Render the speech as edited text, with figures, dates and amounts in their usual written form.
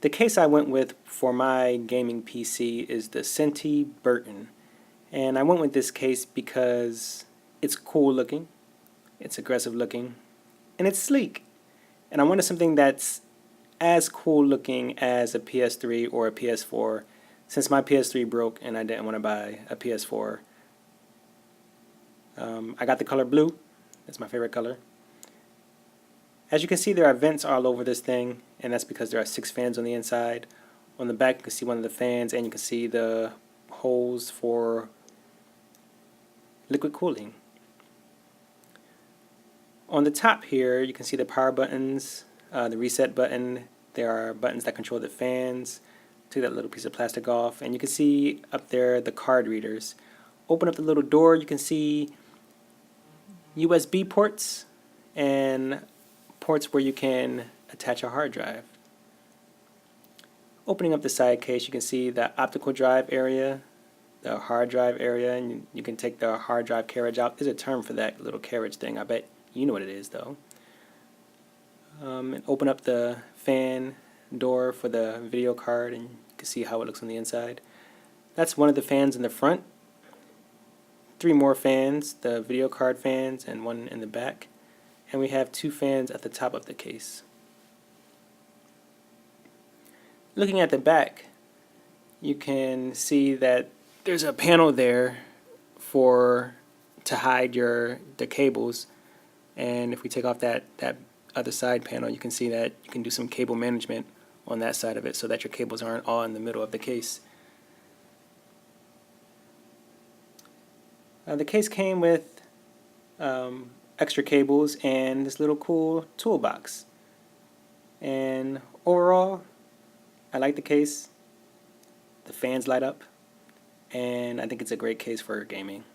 The case I went with for my gaming PC is the Sentey Burton. And I went with this case because it's cool looking, it's aggressive looking, and it's sleek. And I wanted something that's as cool looking as a PS3 or a PS4, since my PS3 broke and I didn't want to buy a PS4. I got the color blue. That's my favorite color. As you can see, there are vents all over this thing, and that's because there are 6 fans on the inside. On the back, you can see one of the fans, and you can see the holes for liquid cooling. On the top here, you can see the power buttons, the reset button. There are buttons that control the fans. Take that little piece of plastic off, and you can see up there the card readers. Open up the little door, you can see USB ports and ports where you can attach a hard drive. Opening up the side case, you can see the optical drive area, the hard drive area, and you can take the hard drive carriage out. There's a term for that little carriage thing. I bet you know what it is, though. And open up the fan door for the video card, and you can see how it looks on the inside. That's one of the fans in the front. 3 more fans, the video card fans, and one in the back. And we have 2 fans at the top of the case. Looking at the back, you can see that there's a panel there to hide the cables. And if we take off that other side panel, you can see that you can do some cable management on that side of it so that your cables aren't all in the middle of the case. The case came with extra cables and this little cool toolbox. And overall, I like the case. The fans light up, and I think it's a great case for gaming.